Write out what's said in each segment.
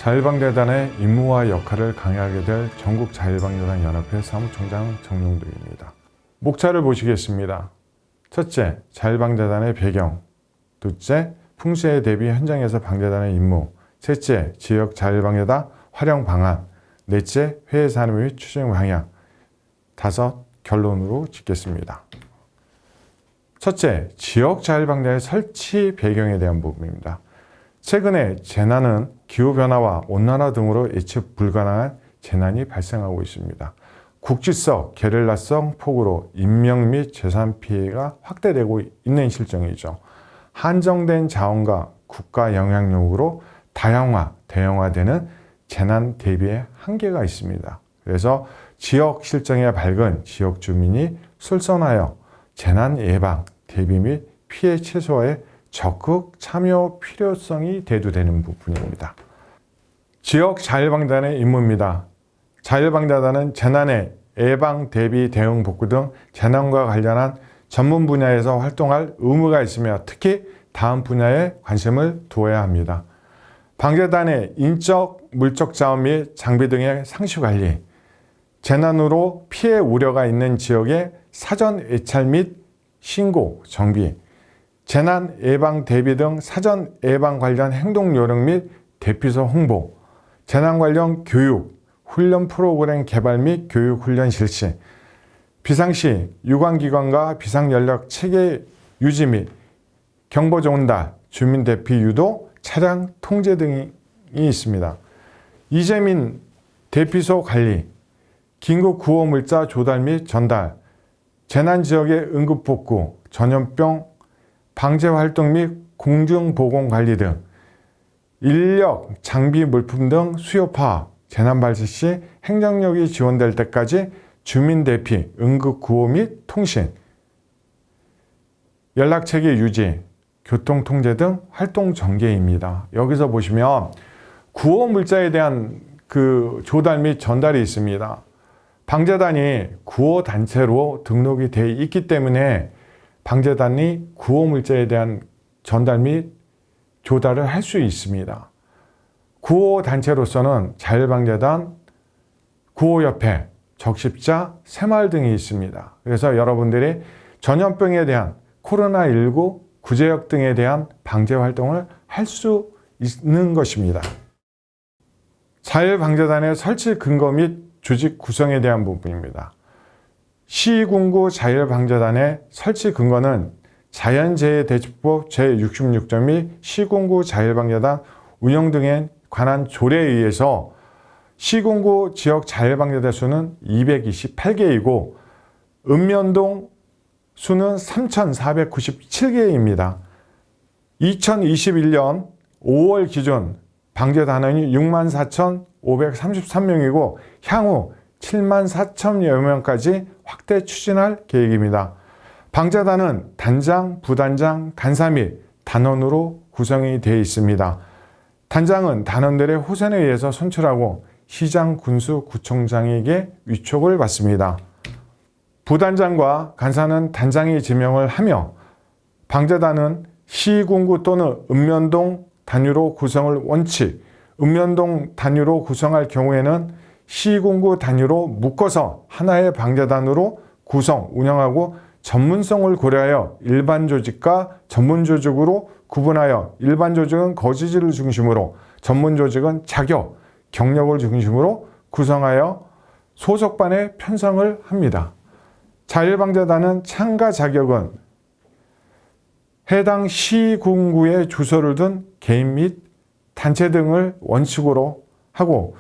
자율방재단의 임무와 역할을 강화하게 될 전국자율방재단 연합회 사무총장 정용덕입니다. 목차를 보시겠습니다. 첫째, 자율방재단의 배경. 둘째, 풍수해 대비 현장에서 방재단의 임무. 셋째, 지역 자율방재단 활용 방안. 넷째, 회의 산업 및 추진 방향. 다섯, 결론으로 짓겠습니다. 첫째, 지역 자율방재단의 설치 배경에 대한 부분입니다. 최근에 재난은 기후변화와 온난화 등으로 예측 불가능한 재난이 발생하고 있습니다. 국지적, 게릴라성 폭우로 인명 및 재산 피해가 확대되고 있는 실정이죠. 한정된 자원과 국가 영향력으로 다양화, 대형화되는 재난 대비에 한계가 있습니다. 그래서 지역 실정에 밝은 지역 주민이 솔선하여 재난 예방, 대비 및 피해 최소화에 적극 참여 필요성이 대두되는 부분입니다. 지역 자율방재단의 임무입니다. 자율방재단은 재난의 예방, 대비, 대응, 복구 등 재난과 관련한 전문 분야에서 활동할 의무가 있으며 특히 다음 분야에 관심을 두어야 합니다. 방재단의 인적, 물적 자원 및 장비 등의 상시 관리, 재난으로 피해 우려가 있는 지역의 사전 예찰 및 신고, 정비, 재난 예방 대비 등 사전 예방 관련 행동 요령 및 대피소 홍보, 재난 관련 교육, 훈련 프로그램 개발 및 교육 훈련 실시, 비상시 유관기관과 비상연락 체계 유지 및 경보 전달, 주민 대피 유도, 차량 통제 등이 있습니다. 이재민 대피소 관리, 긴급 구호 물자 조달 및 전달, 재난 지역의 응급 복구, 전염병 방제 활동 및 공중보건 관리 등 인력, 장비, 물품 등 수요 파악, 재난 발생 시 행정력이 지원될 때까지 주민 대피, 응급 구호 및 통신, 연락체계 유지, 교통 통제 등 활동 전개입니다. 여기서 보시면 구호 물자에 대한 조달 및 전달이 있습니다. 방재단이 구호 단체로 등록이 되어 있기 때문에 방재단이 구호 물자에 대한 전달 및 조달을 할 수 있습니다. 구호 단체로서는 자율방재단, 구호협회, 적십자, 새마을 등이 있습니다. 그래서 여러분들이 전염병에 대한 코로나19 구제역 등에 대한 방제 활동을 할 수 있는 것입니다. 자율방재단의 설치 근거 및 조직 구성에 대한 부분입니다. 시군구 자율방재단의 설치 근거는 자연재해대처법 제66조 및 시군구 자율방재단 운영 등에 관한 조례에 의해서 시군구 지역 자율방재단 수는 228개이고 읍면동 수는 3,497개입니다. 2021년 5월 기준 방재단원이 64,533명이고 향후 74,000여 명까지 확대 추진할 계획입니다. 방재단은 단장, 부단장, 간사 및 단원으로 구성이 되어 있습니다. 단장은 단원들의 호선에 의해서 선출하고 시장, 군수, 구청장에게 위촉을 받습니다. 부단장과 간사는 단장이 지명을 하며 방재단은 시군구 또는 읍면동 단위로 구성을 원칙, 읍면동 단위로 구성할 경우에는 시군구 단위로 묶어서 하나의 방재단으로 구성, 운영하고 전문성을 고려하여 일반 조직과 전문 조직으로 구분하여 일반 조직은 거주지를 중심으로, 전문 조직은 자격, 경력을 중심으로 구성하여 소속반에 편성을 합니다. 자율방재단은 참가 자격은 해당 시군구에 주소를 둔 개인 및 단체 등을 원칙으로 하고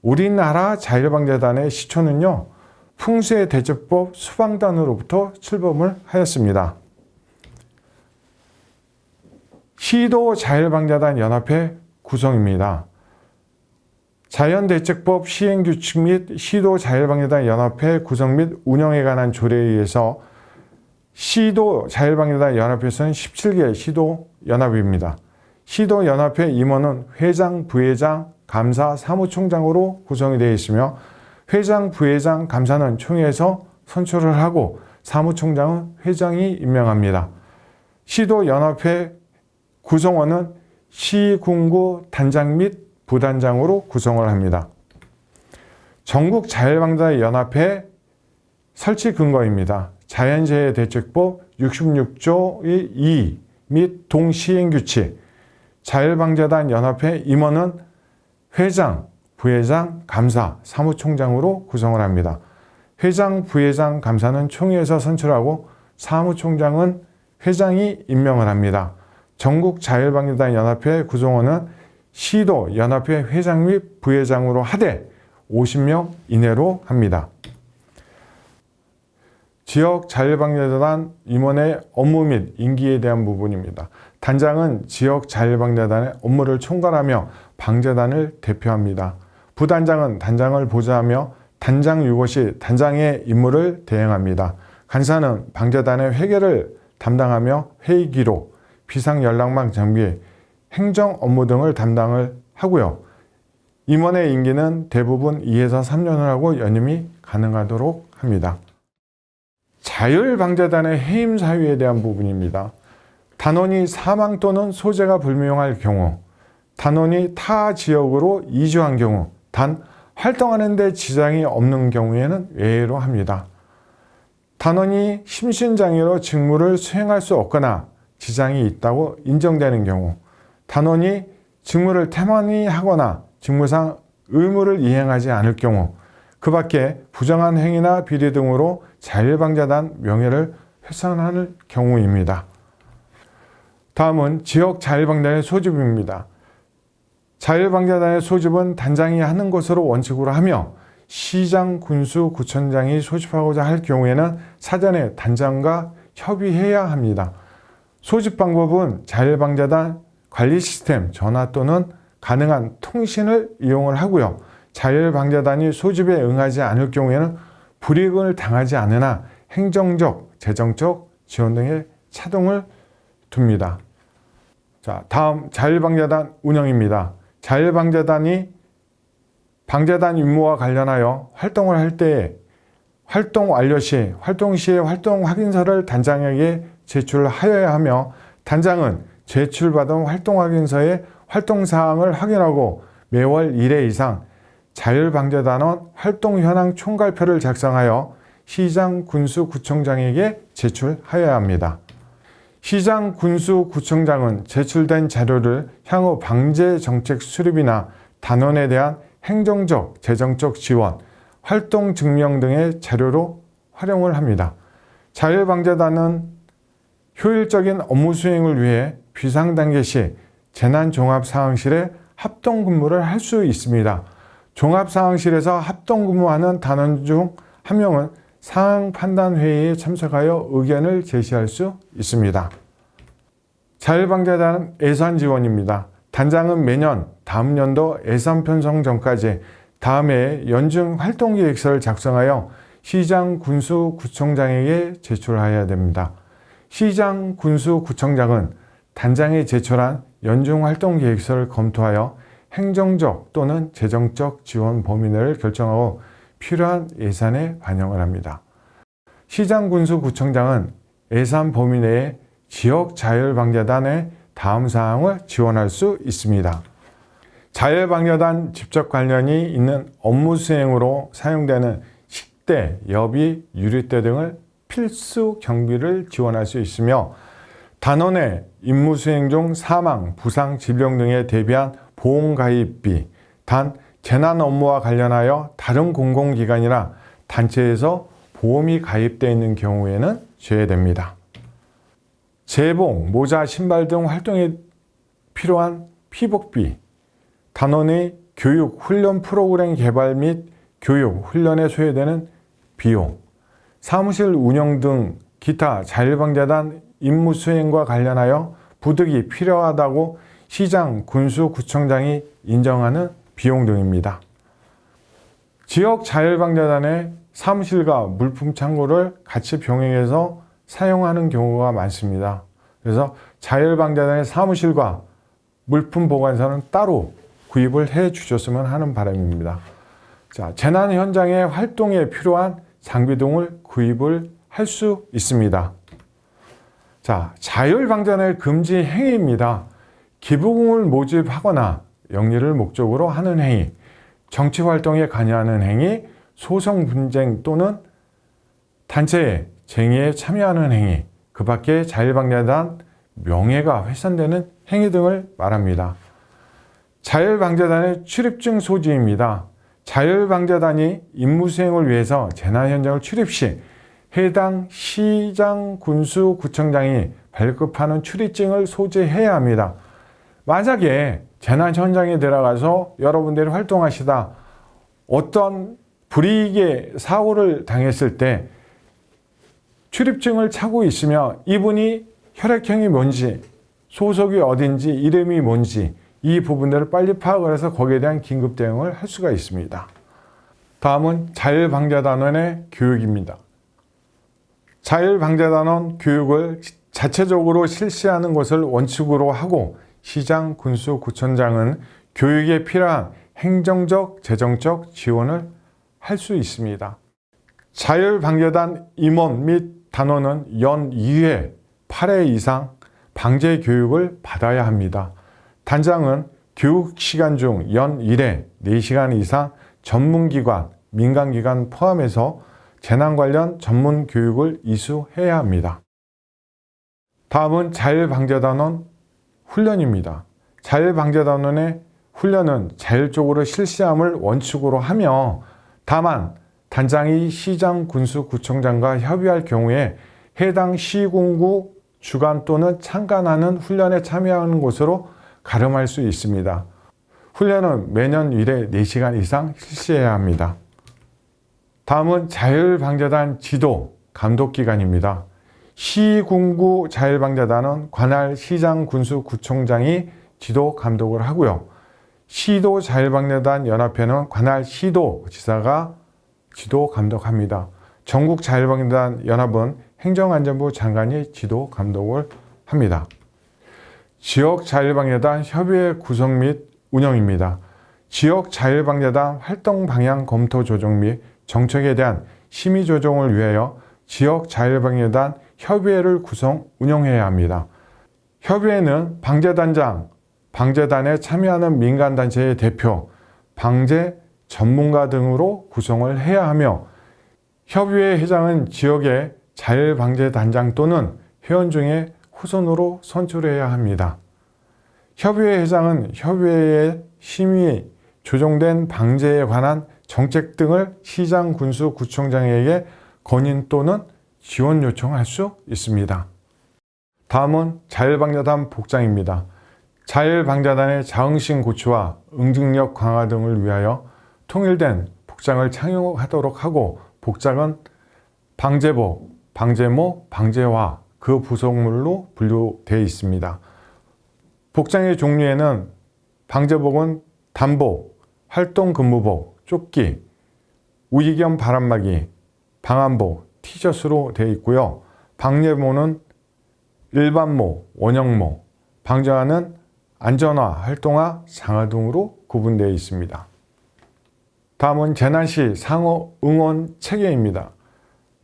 우리나라 자율방재단의 시초는요, 풍수해대처법 수방단으로부터 출범을 하였습니다. 시도자율방재단 연합회 구성입니다. 자연대책법 시행규칙 및 시도자율방재단 연합회 구성 및 운영에 관한 조례에 의해서 시도자율방재단 연합회에서는 17개 시도연합입니다. 시도연합회 임원은 회장, 부회장, 감사, 사무총장으로 구성이 되어 있으며 회장, 부회장, 감사는 총회에서 선출을 하고 사무총장은 회장이 임명합니다. 시도연합회 구성원은 시군구 단장 및 부단장으로 구성을 합니다. 전국자율방자연합회 설치 근거입니다. 자연재해대책법 66조의 2 및 동시행규칙, 자율방자단 연합회 임원은 회장, 부회장, 감사, 사무총장으로 구성을 합니다. 회장, 부회장, 감사는 총회에서 선출하고 사무총장은 회장이 임명을 합니다. 전국자율방자단 연합회 구성원은 시도 연합회 회장 및 부회장으로 하되 50명 이내로 합니다. 지역자율방자단 임원의 업무 및 임기에 대한 부분입니다. 단장은 지역자율방자단의 업무를 총괄하며 방자단을 대표합니다. 부단장은 단장을 보좌하며 단장 유고 시 단장의 임무를 대행합니다. 간사는 방자단의 회계를 담당하며 회의 기록, 비상연락망 정비, 행정 업무 등을 담당을 하고요. 임원의 임기는 대부분 2에서 3년을 하고 연임이 가능하도록 합니다. 자율방자단의 해임 사유에 대한 부분입니다. 단원이 사망 또는 소재가 불명할 경우, 단원이 타 지역으로 이주한 경우, 단 활동하는 데 지장이 없는 경우에는 외로 합니다. 단원이 심신장애로 직무를 수행할 수 없거나 지장이 있다고 인정되는 경우, 단원이 직무를 태만히 하거나 직무상 의무를 이행하지 않을 경우, 그 밖에 부정한 행위나 비리 등으로 자율방자단 명예를 훼손하는 경우입니다. 다음은 지역자율방자단의 소집입니다. 자율방자단의 소집은 단장이 하는 것으로 원칙으로 하며 시장, 군수, 구청장이 소집하고자 할 경우에는 사전에 단장과 협의해야 합니다. 소집 방법은 자율방자단 관리 시스템, 전화 또는 가능한 통신을 이용을 하고요. 자율방자단이 소집에 응하지 않을 경우에는 불이익을 당하지 않으나 행정적, 재정적 지원 등의 차등을 둡니다. 자, 다음 자율방자단 운영입니다. 자율방자단이 방자단 임무와 관련하여 활동을 할 때에 활동 완료 시, 활동 시의 활동 확인서를 단장에게 제출하여야 하며 단장은 제출받은 활동 확인서의 활동 사항을 확인하고 매월 1회 이상 자율방자단원 활동 현황 총괄표를 작성하여 시장, 군수, 구청장에게 제출하여야 합니다. 시장, 군수, 구청장은 제출된 자료를 향후 방제 정책 수립이나 단원에 대한 행정적, 재정적 지원, 활동 증명 등의 자료로 활용을 합니다. 자율방자단은 효율적인 업무 수행을 위해 비상단계 시 재난종합상황실에 합동근무를 할 수 있습니다. 종합상황실에서 합동근무하는 단원 중 한 명은 상황판단회의에 참석하여 의견을 제시할 수 있습니다. 자율방자단 예산 지원입니다. 단장은 매년 다음 연도 예산 편성 전까지 다음 해에 연중 활동계획서를 작성하여 시장, 군수, 구청장에게 제출해야 됩니다. 시장, 군수, 구청장은 단장이 제출한 연중 활동계획서를 검토하여 행정적 또는 재정적 지원 범위 내를 결정하고 필요한 예산에 반영을 합니다. 시장, 군수, 구청장은 예산 범위 내에 지역자율방자단의 다음 사항을 지원할 수 있습니다. 자율방자단 직접 관련이 있는 업무 수행으로 사용되는 식대, 여비, 유리대 등을 필수 경비를 지원할 수 있으며 단원의 임무 수행 중 사망, 부상, 질병 등에 대비한 보험가입비, 단 재난 업무와 관련하여 다른 공공기관이나 단체에서 보험이 가입되어 있는 경우에는 제외됩니다. 제복, 모자, 신발 등 활동에 필요한 피복비, 단원의 교육, 훈련 프로그램 개발 및 교육, 훈련에 소요되는 비용, 사무실 운영 등 기타 자율방자단 임무 수행과 관련하여 부득이 필요하다고 시장, 군수, 구청장이 인정하는 비용 등입니다. 지역 자율방자단의 사무실과 물품 창고를 같이 병행해서 사용하는 경우가 많습니다. 그래서 자율방자단의 사무실과 물품 보관소는 따로 구입을 해 주셨으면 하는 바람입니다. 자, 재난 현장의 활동에 필요한 장비 등을 구입을 할 수 있습니다. 자, 자율방자단의 금지 행위입니다. 기부금을 모집하거나 영리를 목적으로 하는 행위, 정치활동에 관여하는 행위, 소송 분쟁 또는 단체의 쟁의에 참여하는 행위, 그 밖에 자율방재단 명예가 훼손되는 행위 등을 말합니다. 자율방재단의 출입증 소지입니다. 자율방재단이 임무수행을 위해서 재난 현장을 출입 시 해당 시장, 군수, 구청장이 발급하는 출입증을 소지해야 합니다. 만약에 재난 현장에 들어가서 여러분들이 활동하시다 어떤 불이익의 사고를 당했을 때 출입증을 차고 있으면 이분이 혈액형이 뭔지, 소속이 어딘지, 이름이 뭔지 이 부분들을 빨리 파악을 해서 거기에 대한 긴급 대응을 할 수가 있습니다. 다음은 자율방재단원의 교육입니다. 자율방재단원 교육을 자체적으로 실시하는 것을 원칙으로 하고 시장, 군수, 구청장은 교육에 필요한 행정적, 재정적 지원을 할 수 있습니다. 자율방재단 임원 및 단원은 연 2회 8회 이상 방재 교육을 받아야 합니다. 단장은 교육 시간 중 연 1회 4시간 이상 전문기관, 민간기관 포함해서 재난 관련 전문 교육을 이수해야 합니다. 다음은 자율방재단원 훈련입니다. 자율방재단원의 훈련은 자율적으로 실시함을 원칙으로 하며 다만 단장이 시장, 군수, 구청장과 협의할 경우에 해당 시군구 주관 또는 참관하는 훈련에 참여하는 것으로 가름할 수 있습니다. 훈련은 매년 1회 4시간 이상 실시해야 합니다. 다음은 자율방재단 지도, 감독기관입니다. 시군구 자율방재단은 관할 시장, 군수, 구청장이 지도, 감독을 하고요. 시도 자율방재단 연합회는 관할 시도지사가 지도, 감독합니다. 전국 자율방재단 연합은 행정안전부 장관이 지도, 감독을 합니다. 지역 자율방재단 협의회 구성 및 운영입니다. 지역 자율방재단 활동 방향 검토 조정 및 정책에 대한 심의 조정을 위하여 지역 자율방재단 협의회를 구성 운영해야 합니다. 협의회는 방재단장, 방재단에 참여하는 민간단체의 대표, 방재 전문가 등으로 구성을 해야 하며 협의회 회장은 지역의 자율방재단장 또는 회원 중에 후손으로 선출해야 합니다. 협의회 회장은 협의회의 심의, 조정된 방재에 관한 정책 등을 시장, 군수, 구청장에게 건의 또는 지원 요청할 수 있습니다. 다음은 자율방재단 복장입니다. 자율방재단의 자긍심 고취와 응징력 강화 등을 위하여 통일된 복장을 착용하도록 하고 복장은 방재복, 방재모, 방재화 그 부속물로 분류되어 있습니다. 복장의 종류에는 방재복은 단복, 활동근무복, 조끼, 우이겸 바람막이, 방한복, 티셔츠로 되어 있고요. 방재모는 일반모, 원형모, 방재화는 안전화, 활동화, 상하 등으로 구분되어 있습니다. 다음은 재난시 상호 응원 체계입니다.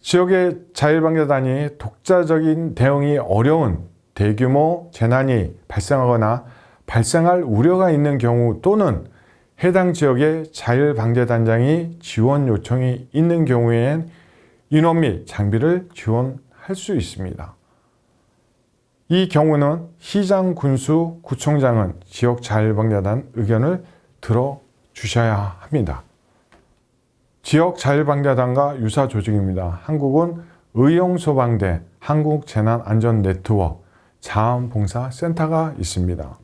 지역의 자율방재단이 독자적인 대응이 어려운 대규모 재난이 발생하거나 발생할 우려가 있는 경우 또는 해당 지역의 자율방재단장이 지원 요청이 있는 경우에는 인원 및 장비를 지원할 수 있습니다. 이 경우는 시장, 군수, 구청장은 지역 자율방재단 의견을 들어주셔야 합니다. 지역 자율방재단과 유사 조직입니다. 한국은 의용소방대, 한국재난안전네트워크, 자원봉사센터가 있습니다.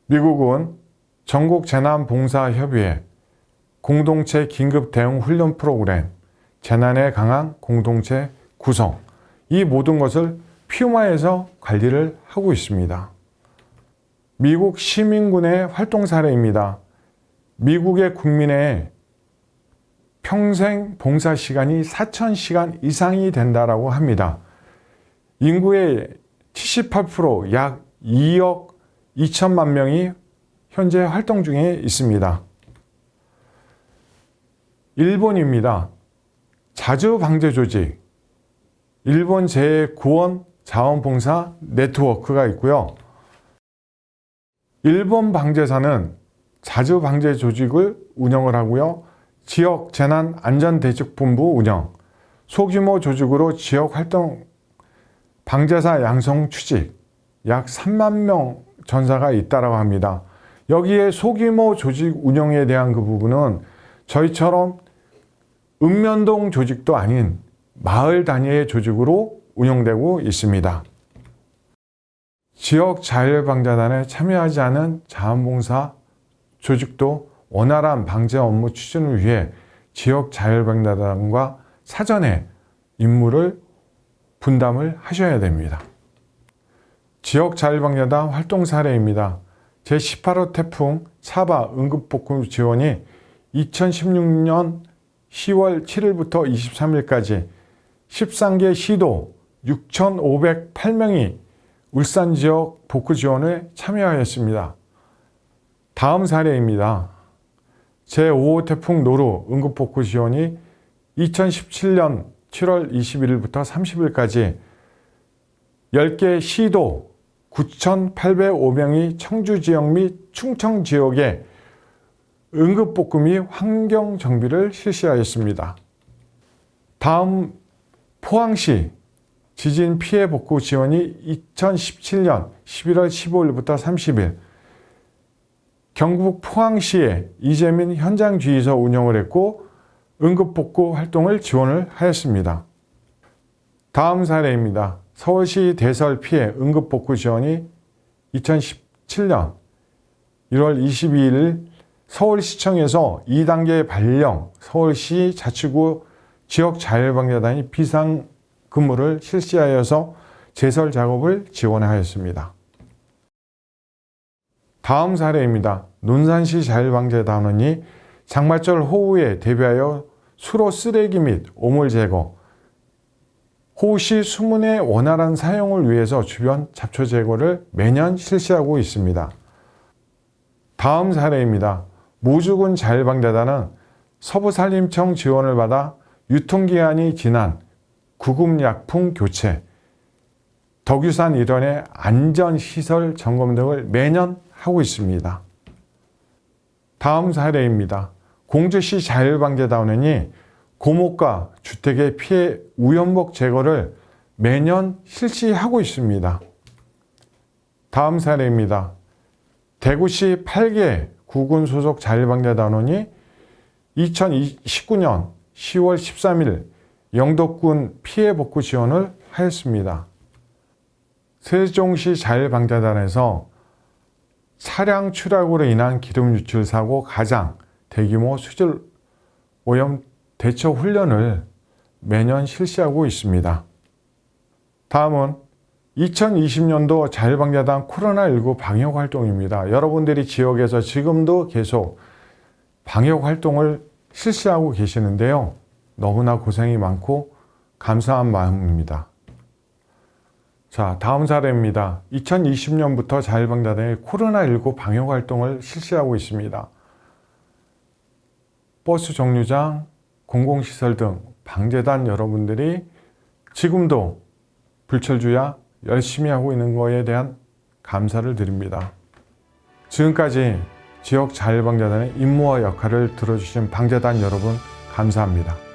미국은 전국재난봉사협의회, 공동체 긴급대응 훈련 프로그램, 재난에 강한 공동체 구성, 이 모든 것을 퓨마에서 관리를 하고 있습니다. 미국 시민군의 활동 사례입니다. 미국의 국민의 평생 봉사 시간이 4,000시간 이상이 된다고 합니다. 인구의 78%, 약 2억 2천만 명이 현재 활동 중에 있습니다. 일본입니다. 자주방재조직, 일본 제9원 자원봉사 네트워크가 있고요. 일본 방재사는 자주방재 조직을 운영을 하고요. 지역 재난안전대책본부 운영, 소규모 조직으로 지역 활동 방재사 양성 취직, 약 3만 명 전사가 있다고 합니다. 여기에 소규모 조직 운영에 대한 그 부분은 저희처럼 읍면동 조직도 아닌 마을 단위의 조직으로 운영되고 있습니다. 지역 자율방재단에 참여하지 않은 자원봉사 조직도 원활한 방재 업무 추진을 위해 지역 자율방재단과 사전에 임무를 분담을 하셔야 됩니다. 지역 자율방재단 활동 사례입니다. 제18호 태풍 차바 응급복구 지원이 2016년 10월 7일부터 23일까지 13개 시도 6,508명이 울산 지역 복구 지원에 참여하였습니다. 다음 사례입니다. 제5호 태풍 노루 응급복구 지원이 2017년 7월 21일부터 30일까지 10개 시도 9,805명이 청주 지역 및 충청 지역에 응급복구 및 환경정비를 실시하였습니다. 다음 포항시 지진 피해 복구 지원이 2017년 11월 15일부터 30일 경북 포항시에 이재민 현장주의소 운영을 했고 응급복구 활동을 지원을 하였습니다. 다음 사례입니다. 서울시 대설 피해 응급복구 지원이 2017년 1월 22일 서울시청에서 2단계 발령 서울시 자치구 지역자율방재단이 비상근무를 실시하여서 제설 작업을 지원하였습니다. 다음 사례입니다. 논산시 자율방재단원이 장마철 호우에 대비하여 수로 쓰레기 및 오물 제거, 호우시 수문의 원활한 사용을 위해서 주변 잡초 제거를 매년 실시하고 있습니다. 다음 사례입니다. 모주군 자율방재단은 서부산림청 지원을 받아 유통기한이 지난 구급약품 교체, 덕유산 일원의 안전시설 점검 등을 매년 하고 있습니다. 다음 사례입니다. 공주시 자율방재단원이 고목과 주택의 피해 우연목 제거를 매년 실시하고 있습니다. 다음 사례입니다. 대구시 8개 구군 소속 자율방재단원이 2019년 10월 13일 영덕군 피해 복구 지원을 하였습니다. 세종시 자율방재단에서 차량 추락으로 인한 기름 유출 사고 가장 대규모 수질 오염 대처 훈련을 매년 실시하고 있습니다. 다음은 2020년도 자율방재단 코로나19 방역 활동입니다. 여러분들이 지역에서 지금도 계속 방역 활동을 실시하고 계시는데요. 너무나 고생이 많고 감사한 마음입니다. 자, 다음 사례입니다. 2020년부터 자율방재단이 코로나19 방역 활동을 실시하고 있습니다. 버스 정류장, 공공시설 등 방재단 여러분들이 지금도 불철주야 열심히 하고 있는 것에 대한 감사를 드립니다. 지금까지 지역 자율방재단의 임무와 역할을 들어주신 방재단 여러분 감사합니다.